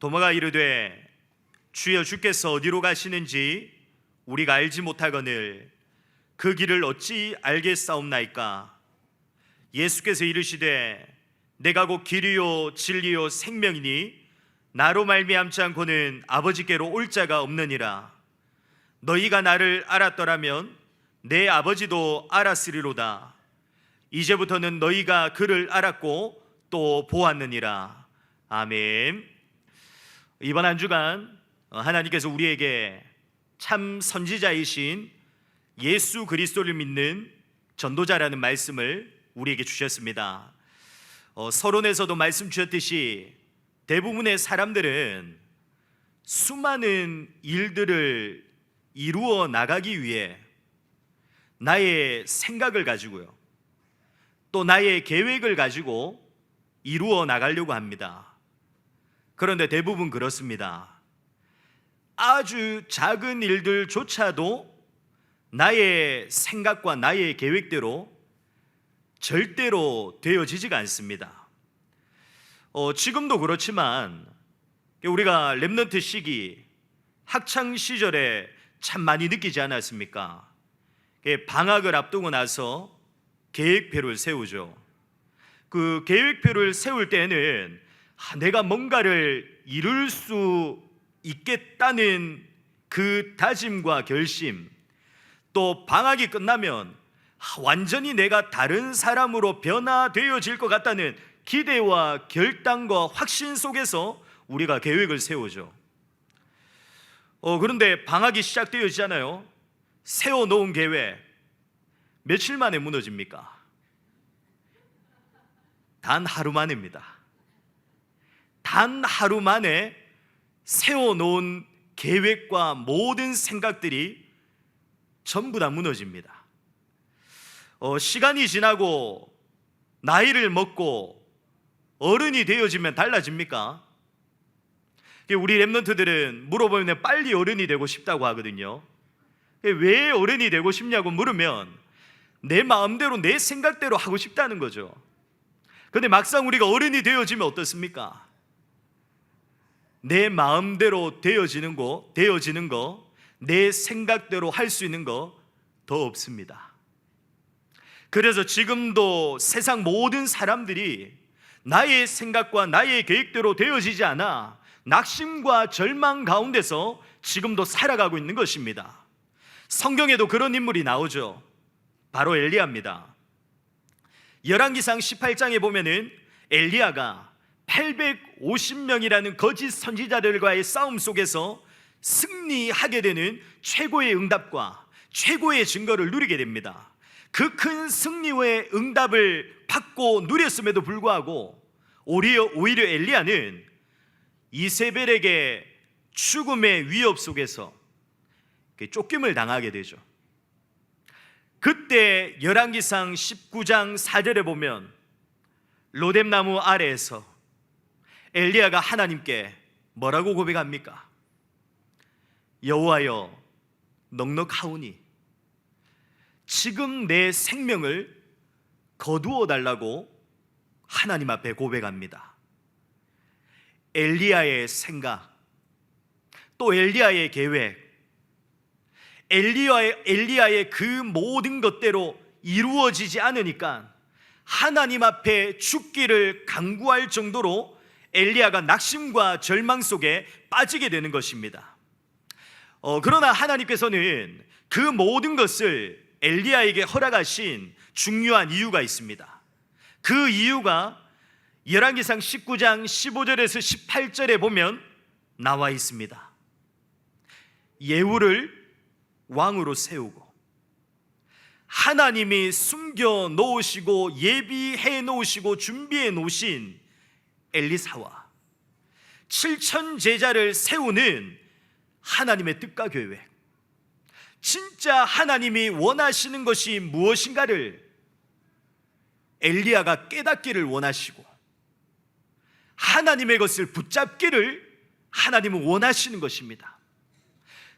도마가 이르되 주여 주께서 어디로 가시는지 우리가 알지 못하거늘 그 길을 어찌 알겠사옵나이까. 예수께서 이르시되 내가 곧 길이요 진리요 생명이니 나로 말미암지 않고는 아버지께로 올 자가 없느니라. 너희가 나를 알았더라면 내 아버지도 알았으리로다. 이제부터는 너희가 그를 알았고 또 보았느니라. 아멘. 이번 한 주간 하나님께서 우리에게 참 선지자이신 예수 그리스도를 믿는 전도자라는 말씀을 우리에게 주셨습니다. 서론에서도 말씀 주셨듯이 대부분의 사람들은 수많은 일들을 이루어 나가기 위해 나의 생각을 가지고요, 또 나의 계획을 가지고 이루어 나가려고 합니다. 그런데 대부분 그렇습니다. 아주 작은 일들조차도 나의 생각과 나의 계획대로 절대로 되어지지가 않습니다. 지금도 그렇지만 우리가 렘넌트 시기 학창 시절에 참 많이 느끼지 않았습니까? 방학을 앞두고 나서 계획표를 세우죠. 그 계획표를 세울 때는 내가 뭔가를 이룰 수 있겠다는 그 다짐과 결심, 또 방학이 끝나면 완전히 내가 다른 사람으로 변화되어질 것 같다는 기대와 결단과 확신 속에서 우리가 계획을 세우죠. 그런데 방학이 시작되어지잖아요. 세워놓은 계획 며칠 만에 무너집니까? 단 하루 만입니다. 단 하루 만에 세워놓은 계획과 모든 생각들이 전부 다 무너집니다. 시간이 지나고 나이를 먹고 어른이 되어지면 달라집니까? 우리 렘넌트들은 물어보면 빨리 어른이 되고 싶다고 하거든요. 왜 어른이 되고 싶냐고 물으면 내 마음대로 내 생각대로 하고 싶다는 거죠. 그런데 막상 우리가 어른이 되어지면 어떻습니까? 내 마음대로 되어지는 거, 내 생각대로 할 수 있는 거 더 없습니다. 그래서 지금도 세상 모든 사람들이 나의 생각과 나의 계획대로 되어지지 않아 낙심과 절망 가운데서 지금도 살아가고 있는 것입니다. 성경에도 그런 인물이 나오죠. 바로 엘리야입니다. 열왕기상 18장에 보면은 엘리야가 850명이라는 거짓 선지자들과의 싸움 속에서 승리하게 되는 최고의 응답과 최고의 증거를 누리게 됩니다. 그 큰 승리의 응답을 받고 누렸음에도 불구하고 오히려 엘리야는 이세벨에게 죽음의 위협 속에서 쫓김을 당하게 되죠. 그때 열왕기상 19장 4절에 보면 로뎀나무 아래에서 엘리야가 하나님께 뭐라고 고백합니까? 여호와여 넉넉하오니 지금 내 생명을 거두어 달라고 하나님 앞에 고백합니다. 엘리야의 생각, 또 엘리야의 계획, 엘리야의 그 모든 것대로 이루어지지 않으니까 하나님 앞에 죽기를 간구할 정도로 엘리야가 낙심과 절망 속에 빠지게 되는 것입니다. 그러나 하나님께서는 그 모든 것을 엘리야에게 허락하신 중요한 이유가 있습니다. 그 이유가 열왕기상 19장 15절에서 18절에 보면 나와 있습니다. 예후를 왕으로 세우고 하나님이 숨겨 놓으시고 예비해 놓으시고 준비해 놓으신 엘리사와 7천 제자를 세우는 하나님의 뜻과 계획, 진짜 하나님이 원하시는 것이 무엇인가를 엘리야가 깨닫기를 원하시고 하나님의 것을 붙잡기를 하나님은 원하시는 것입니다.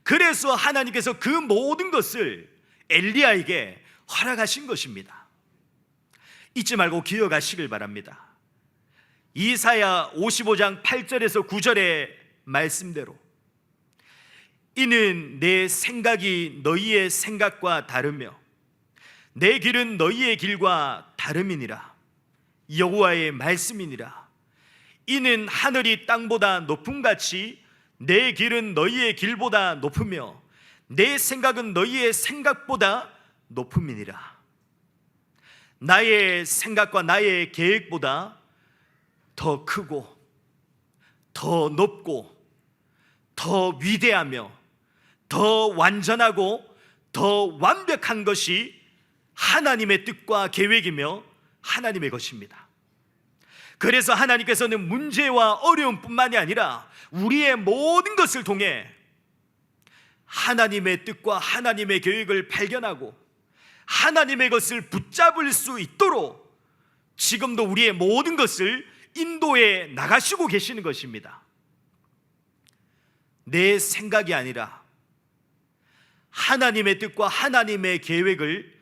그래서 하나님께서 그 모든 것을 엘리야에게 허락하신 것입니다. 잊지 말고 기억하시길 바랍니다. 이사야 55장 8절에서 9절의 말씀대로 이는 내 생각이 너희의 생각과 다르며 내 길은 너희의 길과 다름이니라. 여호와의 말씀이니라. 이는 하늘이 땅보다 높음같이 내 길은 너희의 길보다 높으며 내 생각은 너희의 생각보다 높음이니라. 나의 생각과 나의 계획보다 더 크고 더 높고 더 위대하며 더 완전하고 더 완벽한 것이 하나님의 뜻과 계획이며 하나님의 것입니다. 그래서 하나님께서는 문제와 어려움뿐만이 아니라 우리의 모든 것을 통해 하나님의 뜻과 하나님의 계획을 발견하고 하나님의 것을 붙잡을 수 있도록 지금도 우리의 모든 것을 인도해 나가시고 계시는 것입니다. 내 생각이 아니라 하나님의 뜻과 하나님의 계획을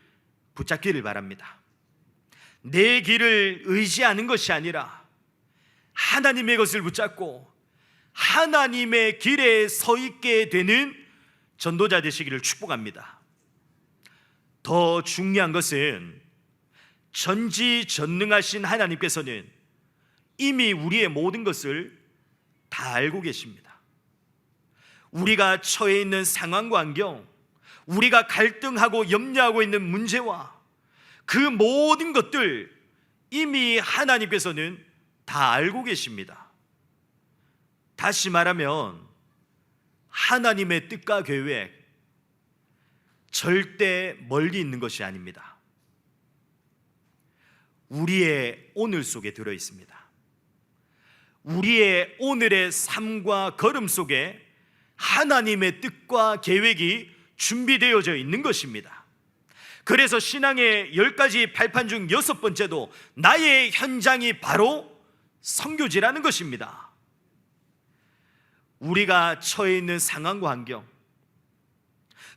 붙잡기를 바랍니다. 내 길을 의지하는 것이 아니라 하나님의 것을 붙잡고 하나님의 길에 서 있게 되는 전도자 되시기를 축복합니다. 더 중요한 것은 전지전능하신 하나님께서는 이미 우리의 모든 것을 다 알고 계십니다. 우리가 처해 있는 상황과 환경, 우리가 갈등하고 염려하고 있는 문제와 그 모든 것들 이미 하나님께서는 다 알고 계십니다. 다시 말하면 하나님의 뜻과 계획 절대 멀리 있는 것이 아닙니다. 우리의 오늘 속에 들어 있습니다. 우리의 오늘의 삶과 걸음 속에 하나님의 뜻과 계획이 준비되어져 있는 것입니다. 그래서 신앙의 10가지 발판 중 6번째도 나의 현장이 바로 선교지라는 것입니다. 우리가 처해 있는 상황과 환경,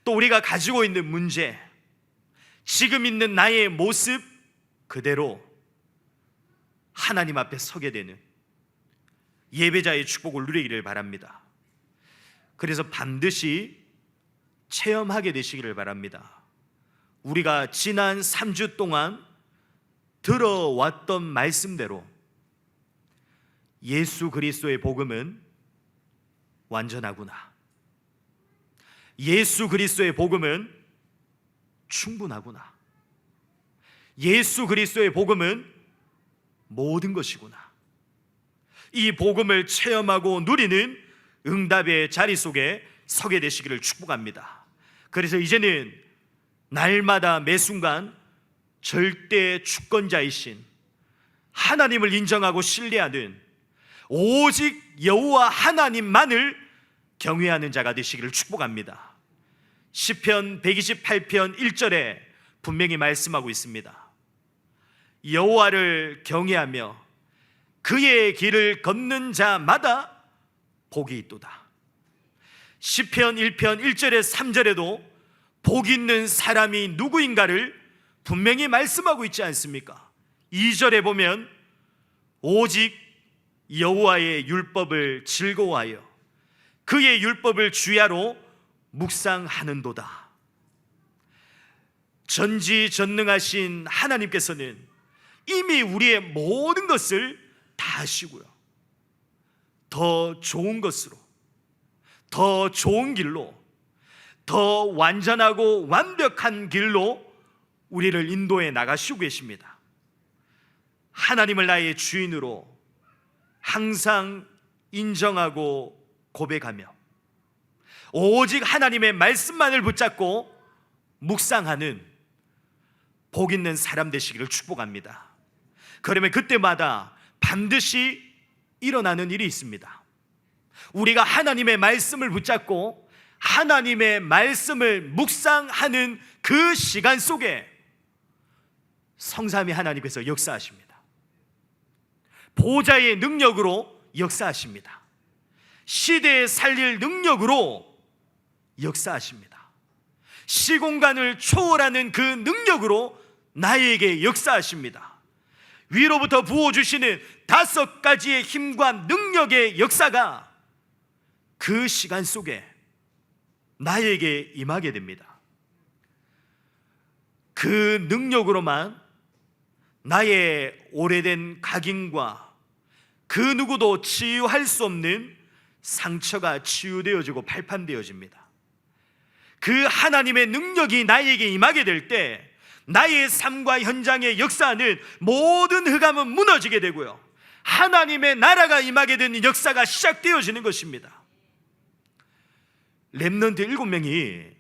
또 우리가 가지고 있는 문제, 지금 있는 나의 모습 그대로 하나님 앞에 서게 되는 예배자의 축복을 누리기를 바랍니다. 그래서 반드시 체험하게 되시기를 바랍니다. 우리가 지난 3주 동안 들어왔던 말씀대로 예수 그리스도의 복음은 완전하구나, 예수 그리스도의 복음은 충분하구나, 예수 그리스도의 복음은 모든 것이구나, 이 복음을 체험하고 누리는 응답의 자리 속에 서게 되시기를 축복합니다. 그래서 이제는 날마다 매 순간 절대 주권자이신 하나님을 인정하고 신뢰하는 오직 여호와 하나님만을 경외하는 자가 되시기를 축복합니다. 시편 128편 1절에 분명히 말씀하고 있습니다. 여호와를 경외하며 그의 길을 걷는 자마다 복이 있도다. 시편 1편 1절에 3절에도 복 있는 사람이 누구인가를 분명히 말씀하고 있지 않습니까? 2절에 보면 오직 여호와의 율법을 즐거워하여 그의 율법을 주야로 묵상하는도다. 전지전능하신 하나님께서는 이미 우리의 모든 것을 다 아시고요, 더 좋은 것으로, 더 좋은 길로, 더 완전하고 완벽한 길로 우리를 인도해 나가시고 계십니다. 하나님을 나의 주인으로 항상 인정하고 고백하며 오직 하나님의 말씀만을 붙잡고 묵상하는 복 있는 사람 되시기를 축복합니다. 그러면 그때마다 반드시 일어나는 일이 있습니다. 우리가 하나님의 말씀을 붙잡고 하나님의 말씀을 묵상하는 그 시간 속에 성삼위 하나님께서 역사하십니다. 보좌의 능력으로 역사하십니다. 시대에 살릴 능력으로 역사하십니다. 시공간을 초월하는 그 능력으로 나에게 역사하십니다. 위로부터 부어주시는 5가지의 힘과 능력의 역사가 그 시간 속에 나에게 임하게 됩니다. 그 능력으로만 나의 오래된 각인과 그 누구도 치유할 수 없는 상처가 치유되어지고 발판되어집니다. 그 하나님의 능력이 나에게 임하게 될 때 나의 삶과 현장의 역사하는 모든 흑암은 무너지게 되고요, 하나님의 나라가 임하게 되는 역사가 시작되어지는 것입니다. 렘넌트 7명이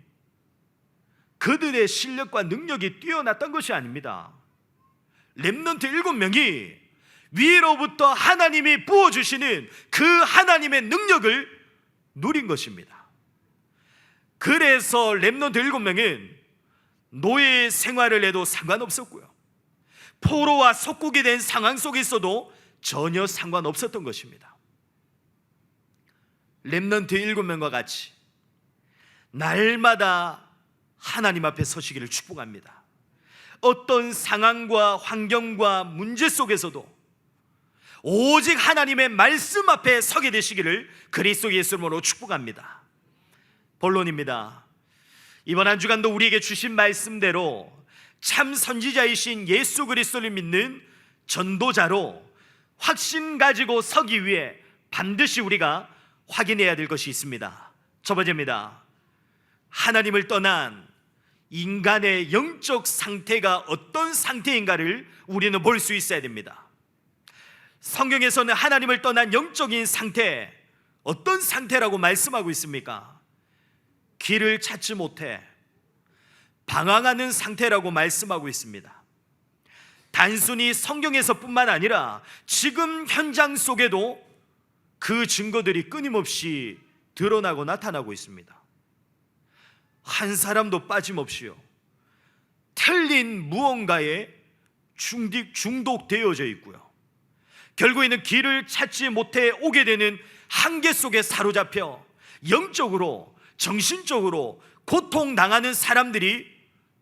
그들의 실력과 능력이 뛰어났던 것이 아닙니다. 렘넌트 7명이 위로부터 하나님이 부어주시는 그 하나님의 능력을 누린 것입니다. 그래서 렘넌트 7명은 노예 생활을 해도 상관없었고요, 포로와 속국이 된 상황 속에 있어도 전혀 상관없었던 것입니다. 렘넌트 7명과 같이 날마다 하나님 앞에 서시기를 축복합니다. 어떤 상황과 환경과 문제 속에서도 오직 하나님의 말씀 앞에 서게 되시기를 그리스도 예수 이름으로 축복합니다. 본론입니다. 이번 한 주간도 우리에게 주신 말씀대로 참 선지자이신 예수 그리스도를 믿는 전도자로 확신 가지고 서기 위해 반드시 우리가 확인해야 될 것이 있습니다. 첫 번째입니다. 하나님을 떠난 인간의 영적 상태가 어떤 상태인가를 우리는 볼 수 있어야 됩니다. 성경에서는 하나님을 떠난 영적인 상태, 어떤 상태라고 말씀하고 있습니까? 길을 찾지 못해 방황하는 상태라고 말씀하고 있습니다. 단순히 성경에서뿐만 아니라 지금 현장 속에도 그 증거들이 끊임없이 드러나고 나타나고 있습니다. 한 사람도 빠짐없이요, 틀린 무언가에 중독되어져 있고요, 결국에는 길을 찾지 못해 오게 되는 한계 속에 사로잡혀 영적으로 정신적으로 고통당하는 사람들이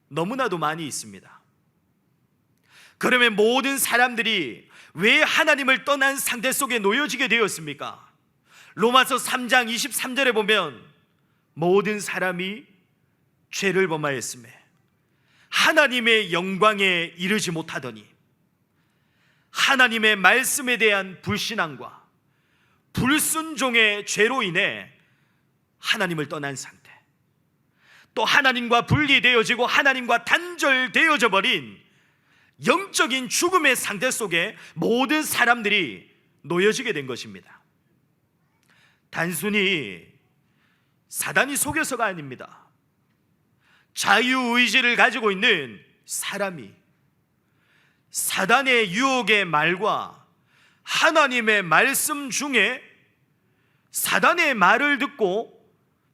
너무나도 많이 있습니다. 그러면 모든 사람들이 왜 하나님을 떠난 상태 속에 놓여지게 되었습니까? 로마서 3장 23절에 보면 모든 사람이 죄를 범하였으며 하나님의 영광에 이르지 못하더니 하나님의 말씀에 대한 불신앙과 불순종의 죄로 인해 하나님을 떠난 상태, 또 하나님과 분리되어지고 하나님과 단절되어져 버린 영적인 죽음의 상태 속에 모든 사람들이 놓여지게 된 것입니다. 단순히 사단이 속여서가 아닙니다. 자유의지를 가지고 있는 사람이 사단의 유혹의 말과 하나님의 말씀 중에 사단의 말을 듣고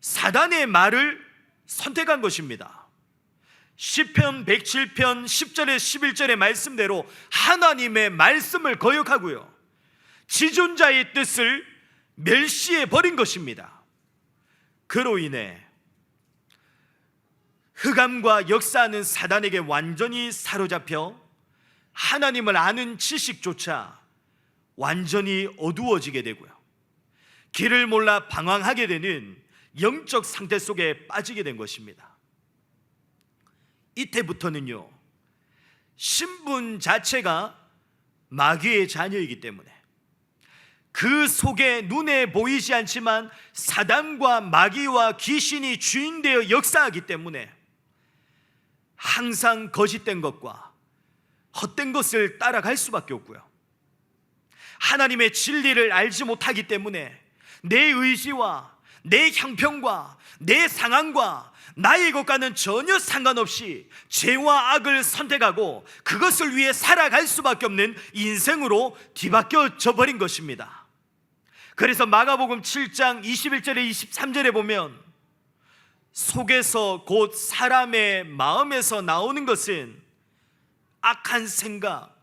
사단의 말을 선택한 것입니다. 시편 107편 10절에 11절의 말씀대로 하나님의 말씀을 거역하고요, 지존자의 뜻을 멸시해 버린 것입니다. 그로 인해 흑암과 역사하는 사단에게 완전히 사로잡혀 하나님을 아는 지식조차 완전히 어두워지게 되고요, 길을 몰라 방황하게 되는 영적 상태 속에 빠지게 된 것입니다. 이때부터는요, 신분 자체가 마귀의 자녀이기 때문에 그 속에 눈에 보이지 않지만 사단과 마귀와 귀신이 주인되어 역사하기 때문에 항상 거짓된 것과 헛된 것을 따라갈 수밖에 없고요, 하나님의 진리를 알지 못하기 때문에 내 의지와 내 형편과 내 상황과 나의 것과는 전혀 상관없이 죄와 악을 선택하고 그것을 위해 살아갈 수밖에 없는 인생으로 뒤바뀌어져 버린 것입니다. 그래서 마가복음 7장 21절에 23절에 보면 속에서 곧 사람의 마음에서 나오는 것은 악한 생각,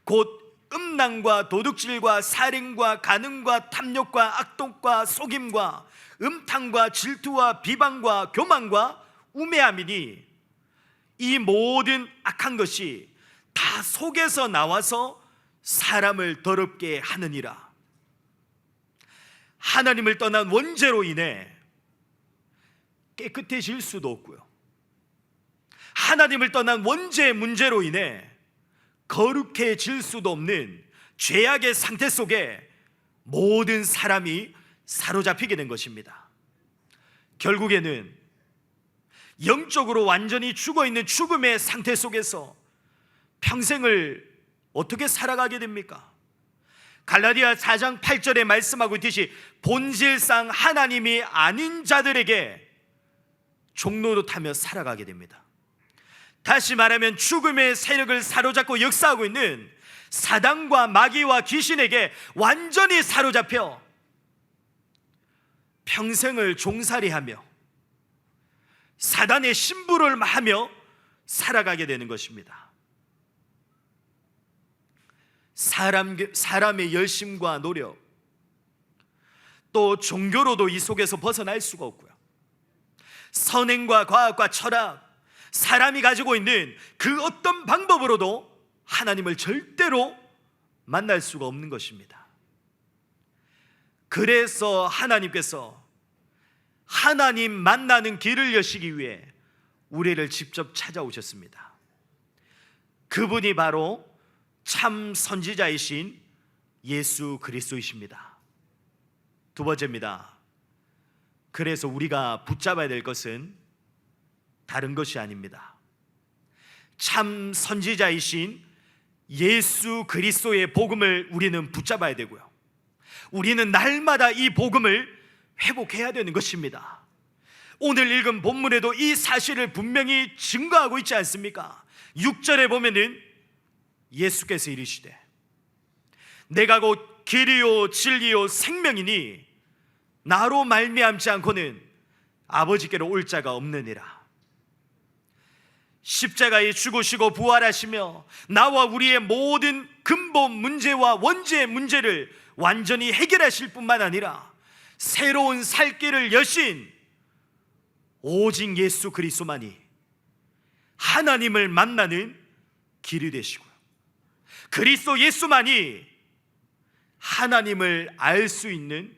곧 음란과 도둑질과 살인과 간음과 탐욕과 악독과 속임과 음탕과 질투와 비방과 교만과 우매함이니, 이 모든 악한 것이 다 속에서 나와서 사람을 더럽게 하느니라. 하나님을 떠난 원죄로 인해 깨끗해질 수도 없고요, 하나님을 떠난 원죄의 문제로 인해 거룩해질 수도 없는 죄악의 상태 속에 모든 사람이 사로잡히게 된 것입니다. 결국에는 영적으로 완전히 죽어있는 죽음의 상태 속에서 평생을 어떻게 살아가게 됩니까? 갈라디아 4장 8절에 말씀하고 있듯이 본질상 하나님이 아닌 자들에게 종노릇하며 살아가게 됩니다. 다시 말하면 죽음의 세력을 사로잡고 역사하고 있는 사단과 마귀와 귀신에게 완전히 사로잡혀 평생을 종살이하며 사단의 신부를 하며 살아가게 되는 것입니다. 사람의 열심과 노력, 또 종교로도 이 속에서 벗어날 수가 없고요, 선행과 과학과 철학, 사람이 가지고 있는 그 어떤 방법으로도 하나님을 절대로 만날 수가 없는 것입니다. 그래서 하나님께서 하나님 만나는 길을 여시기 위해 우리를 직접 찾아오셨습니다. 그분이 바로 참 선지자이신 예수 그리스도이십니다. 두 번째입니다. 그래서 우리가 붙잡아야 될 것은 다른 것이 아닙니다. 참 선지자이신 예수 그리스도의 복음을 우리는 붙잡아야 되고요, 우리는 날마다 이 복음을 회복해야 되는 것입니다. 오늘 읽은 본문에도 이 사실을 분명히 증거하고 있지 않습니까? 6절에 보면은 예수께서 이르시되 내가 곧 길이요 진리요 생명이니 나로 말미암지 않고는 아버지께로 올 자가 없느니라. 십자가에 죽으시고 부활하시며 나와 우리의 모든 근본 문제와 원죄의 문제를 완전히 해결하실 뿐만 아니라 새로운 살 길을 여신 오직 예수 그리스도만이 하나님을 만나는 길이 되시고요, 그리스도 예수만이 하나님을 알 수 있는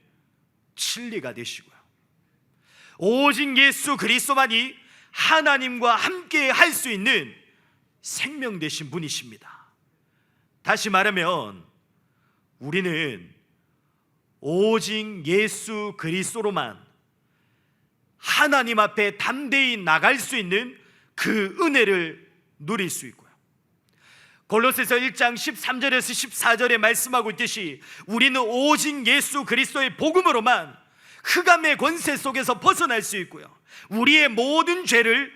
진리가 되시고요, 오직 예수 그리스도만이 하나님과 함께 할 수 있는 생명 되신 분이십니다. 다시 말하면 우리는 오직 예수 그리스도로만 하나님 앞에 담대히 나갈 수 있는 그 은혜를 누릴 수 있고요, 골로새서 1장 13절에서 14절에 말씀하고 있듯이 우리는 오직 예수 그리스도의 복음으로만 흑암의 권세 속에서 벗어날 수 있고요, 우리의 모든 죄를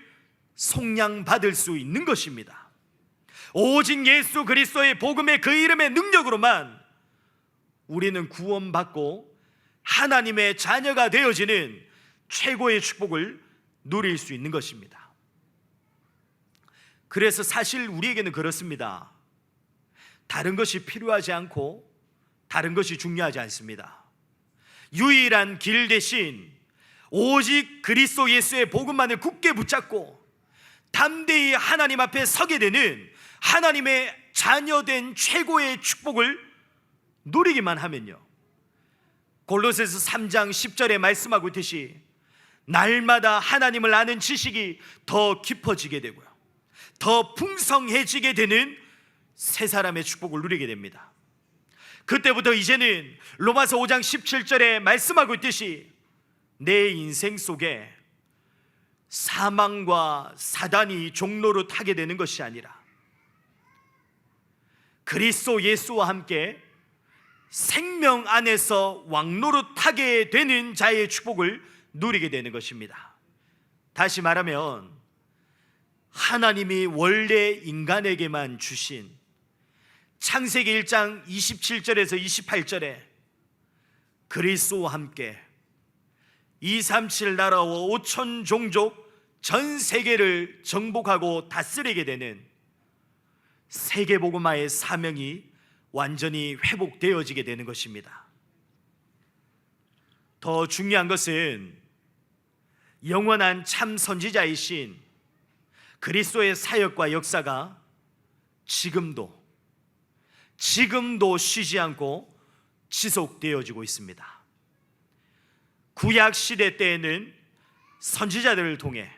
속량받을 수 있는 것입니다. 오직 예수 그리스도의 복음의 그 이름의 능력으로만 우리는 구원받고 하나님의 자녀가 되어지는 최고의 축복을 누릴 수 있는 것입니다. 그래서 사실 우리에게는 그렇습니다. 다른 것이 필요하지 않고 다른 것이 중요하지 않습니다. 유일한 길 대신 오직 그리스도 예수의 복음만을 굳게 붙잡고 담대히 하나님 앞에 서게 되는 하나님의 자녀된 최고의 축복을 누리기만 하면요, 골로새서 3장 10절에 말씀하고 있듯이 날마다 하나님을 아는 지식이 더 깊어지게 되고요, 더 풍성해지게 되는 새 사람의 축복을 누리게 됩니다. 그때부터 이제는 로마서 5장 17절에 말씀하고 있듯이 내 인생 속에 사망과 사단이 종노릇 하게 되는 것이 아니라 그리스도 예수와 함께 생명 안에서 왕노릇하게 되는 자의 축복을 누리게 되는 것입니다. 다시 말하면 하나님이 원래 인간에게만 주신 창세기 1장 27절에서 28절에 그리스도와 함께 237 나라와 5천 종족 전 세계를 정복하고 다스리게 되는 세계복음화의 사명이 완전히 회복되어지게 되는 것입니다. 더 중요한 것은 영원한 참 선지자이신 그리스도의 사역과 역사가 지금도 지금도 쉬지 않고 지속되어지고 있습니다. 구약 시대 때에는 선지자들을 통해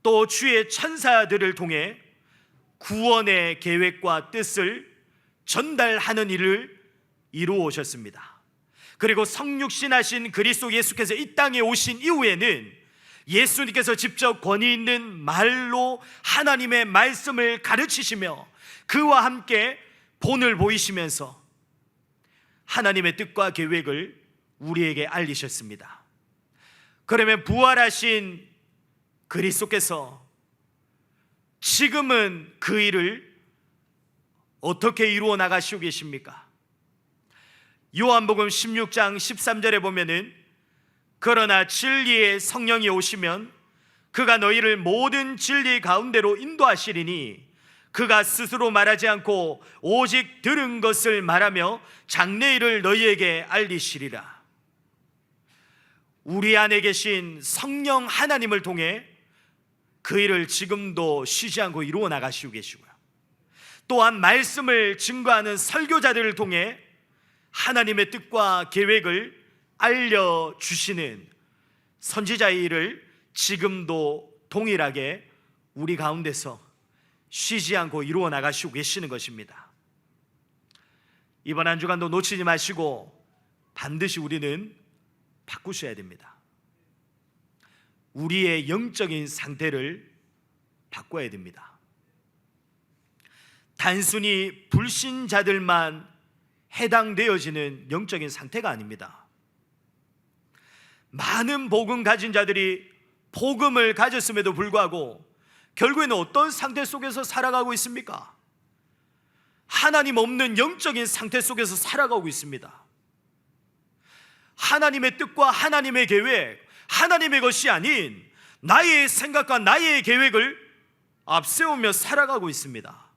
또 주의 천사들을 통해 구원의 계획과 뜻을 전달하는 일을 이루어 오셨습니다. 그리고 성육신하신 그리스도 예수께서 이 땅에 오신 이후에는 예수님께서 직접 권위 있는 말로 하나님의 말씀을 가르치시며 그와 함께 본을 보이시면서 하나님의 뜻과 계획을 우리에게 알리셨습니다. 그러면 부활하신 그리스도께서 지금은 그 일을 어떻게 이루어 나가시고 계십니까? 요한복음 16장 13절에 보면은 그러나 진리의 성령이 오시면 그가 너희를 모든 진리 가운데로 인도하시리니 그가 스스로 말하지 않고 오직 들은 것을 말하며 장래일을 너희에게 알리시리라. 우리 안에 계신 성령 하나님을 통해 그 일을 지금도 쉬지 않고 이루어 나가시고 계시고요, 또한 말씀을 증거하는 설교자들을 통해 하나님의 뜻과 계획을 알려주시는 선지자의 일을 지금도 동일하게 우리 가운데서 쉬지 않고 이루어 나가시고 계시는 것입니다. 이번 한 주간도 놓치지 마시고 반드시 우리는 바꾸셔야 됩니다. 우리의 영적인 상태를 바꿔야 됩니다. 단순히 불신자들만 해당되어지는 영적인 상태가 아닙니다. 많은 복음 가진 자들이 복음을 가졌음에도 불구하고 결국에는 어떤 상태 속에서 살아가고 있습니까? 하나님 없는 영적인 상태 속에서 살아가고 있습니다. 하나님의 뜻과 하나님의 계획, 하나님의 것이 아닌 나의 생각과 나의 계획을 앞세우며 살아가고 있습니다.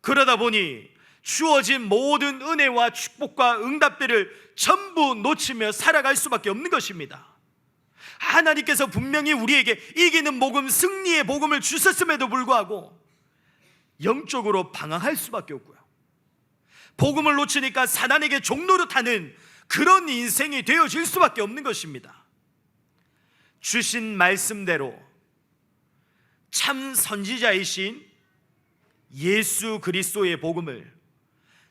그러다 보니 주어진 모든 은혜와 축복과 응답들을 전부 놓치며 살아갈 수밖에 없는 것입니다. 하나님께서 분명히 우리에게 이기는 복음, 승리의 복음을 주셨음에도 불구하고 영적으로 방황할 수밖에 없고요, 복음을 놓치니까 사단에게 종노릇하는 그런 인생이 되어질 수밖에 없는 것입니다. 주신 말씀대로 참 선지자이신 예수 그리스도의 복음을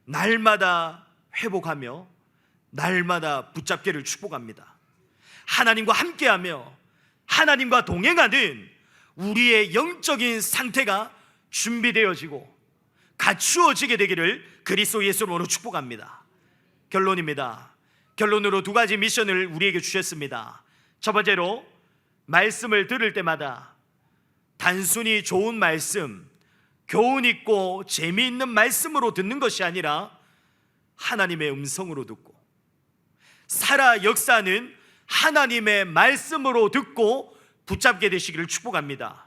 날마다 회복하며 날마다 붙잡기를 축복합니다. 하나님과 함께하며 하나님과 동행하는 우리의 영적인 상태가 준비되어지고 갖추어지게 되기를 그리스도 예수로 축복합니다. 결론입니다. 결론으로 두 가지 미션을 우리에게 주셨습니다. 첫 번째로, 말씀을 들을 때마다 단순히 좋은 말씀, 교훈 있고 재미있는 말씀으로 듣는 것이 아니라 하나님의 음성으로 듣고, 살아 역사는 하나님의 말씀으로 듣고 붙잡게 되시기를 축복합니다.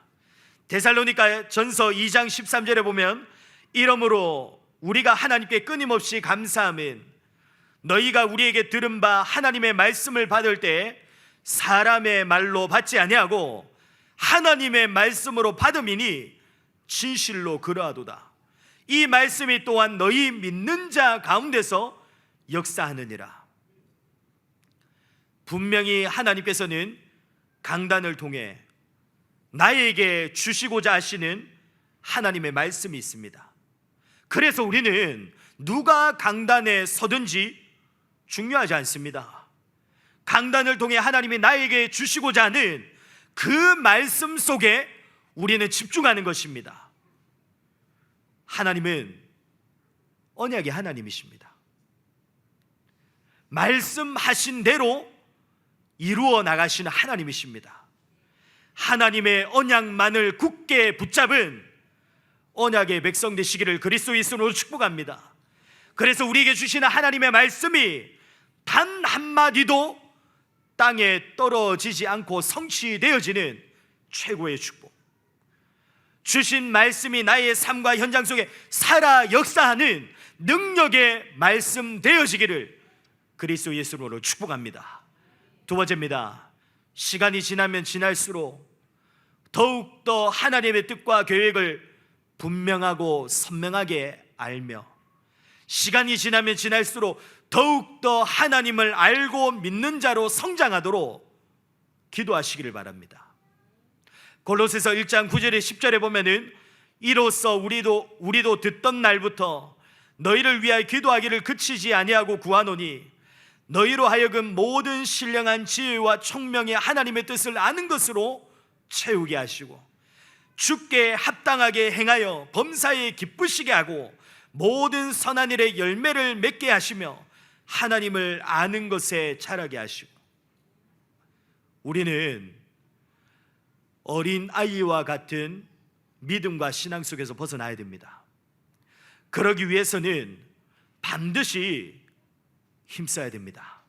데살로니가 전서 2장 13절에 보면 이러므로 우리가 하나님께 끊임없이 감사함은 너희가 우리에게 들은 바 하나님의 말씀을 받을 때 사람의 말로 받지 아니하고 하나님의 말씀으로 받음이니 진실로 그러하도다. 이 말씀이 또한 너희 믿는 자 가운데서 역사하느니라. 분명히 하나님께서는 강단을 통해 나에게 주시고자 하시는 하나님의 말씀이 있습니다. 그래서 우리는 누가 강단에 서든지 중요하지 않습니다. 강단을 통해 하나님이 나에게 주시고자 하는 그 말씀 속에 우리는 집중하는 것입니다. 하나님은 언약의 하나님이십니다. 말씀하신 대로 이루어 나가시는 하나님이십니다. 하나님의 언약만을 굳게 붙잡은 언약의 백성 되시기를 그리스도 예수로 축복합니다. 그래서 우리에게 주시는 하나님의 말씀이 단 한마디도 땅에 떨어지지 않고 성취되어지는 최고의 축복, 주신 말씀이 나의 삶과 현장 속에 살아 역사하는 능력의 말씀 되어지기를 그리스도 예수로 축복합니다. 두 번째입니다. 시간이 지나면 지날수록 더욱더 하나님의 뜻과 계획을 분명하고 선명하게 알며 시간이 지나면 지날수록 더욱더 하나님을 알고 믿는 자로 성장하도록 기도하시기를 바랍니다. 골로새서 1장 9절에 10절에 보면은 이로써 우리도 듣던 날부터 너희를 위하여 기도하기를 그치지 아니하고 구하노니 너희로 하여금 모든 신령한 지혜와 총명의 하나님의 뜻을 아는 것으로 채우게 하시고 주께 합당하게 행하여 범사에 기쁘시게 하고 모든 선한 일의 열매를 맺게 하시며 하나님을 아는 것에 자라게 하시고. 우리는 어린 아이와 같은 믿음과 신앙 속에서 벗어나야 됩니다. 그러기 위해서는 반드시 힘써야 됩니다.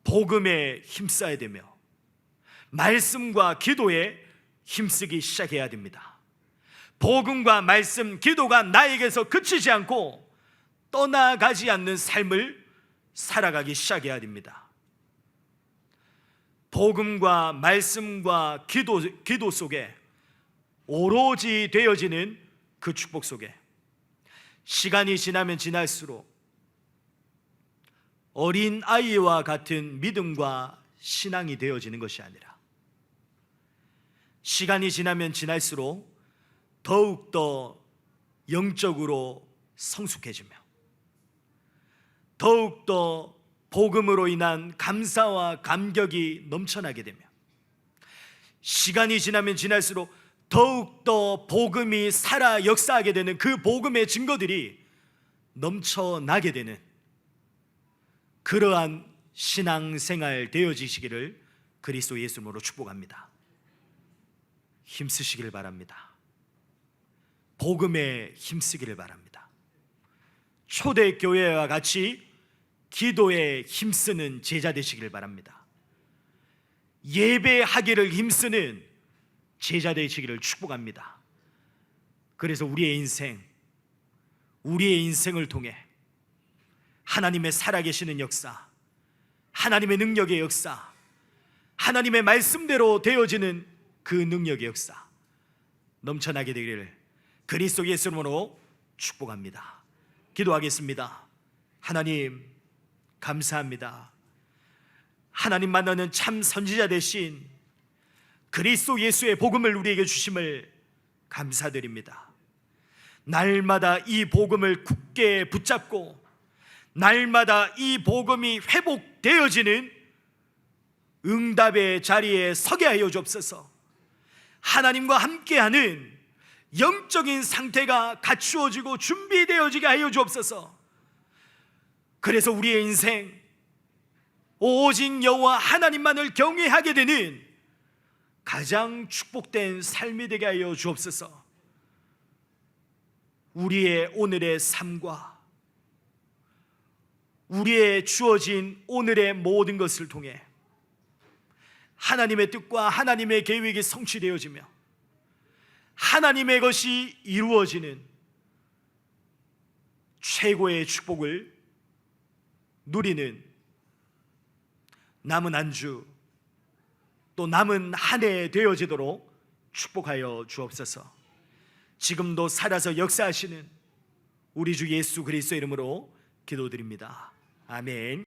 복음에 힘써야 되며 말씀과 기도에 힘쓰기 시작해야 됩니다. 복음과 말씀, 기도가 나에게서 그치지 않고 떠나가지 않는 삶을 살아가기 시작해야 됩니다. 복음과 말씀과 기도 속에 오로지 되어지는 그 축복 속에 시간이 지나면 지날수록 어린 아이와 같은 믿음과 신앙이 되어지는 것이 아니라 시간이 지나면 지날수록 더욱더 영적으로 성숙해지며 더욱더 복음으로 인한 감사와 감격이 넘쳐나게 되며 시간이 지나면 지날수록 더욱더 복음이 살아 역사하게 되는 그 복음의 증거들이 넘쳐나게 되는 그러한 신앙생활 되어지시기를 그리스도 예수님으로 축복합니다. 힘쓰시기를 바랍니다. 복음에 힘쓰기를 바랍니다. 초대교회와 같이 기도에 힘쓰는 제자 되시기를 바랍니다. 예배하기를 힘쓰는 제자 되시기를 축복합니다. 그래서 우리의 인생을 통해 하나님의 살아계시는 역사, 하나님의 능력의 역사, 하나님의 말씀대로 되어지는 그 능력의 역사 넘쳐나게 되기를 그리스도 예수님으로 축복합니다. 기도하겠습니다. 하나님 감사합니다. 하나님 만나는 참 선지자 되신 그리스도 예수의 복음을 우리에게 주심을 감사드립니다. 날마다 이 복음을 굳게 붙잡고 날마다 이 복음이 회복되어지는 응답의 자리에 서게 하여 주옵소서. 하나님과 함께하는 영적인 상태가 갖추어지고 준비되어지게 하여 주옵소서. 그래서 우리의 인생 오직 여호와 하나님만을 경외하게 되는 가장 축복된 삶이 되게 하여 주옵소서. 우리의 오늘의 삶과 우리의 주어진 오늘의 모든 것을 통해 하나님의 뜻과 하나님의 계획이 성취되어지며 하나님의 것이 이루어지는 최고의 축복을 누리는 남은 한 주 또 남은 한 해 되어지도록 축복하여 주옵소서. 지금도 살아서 역사하시는 우리 주 예수 그리스도 이름으로 기도드립니다. 아멘.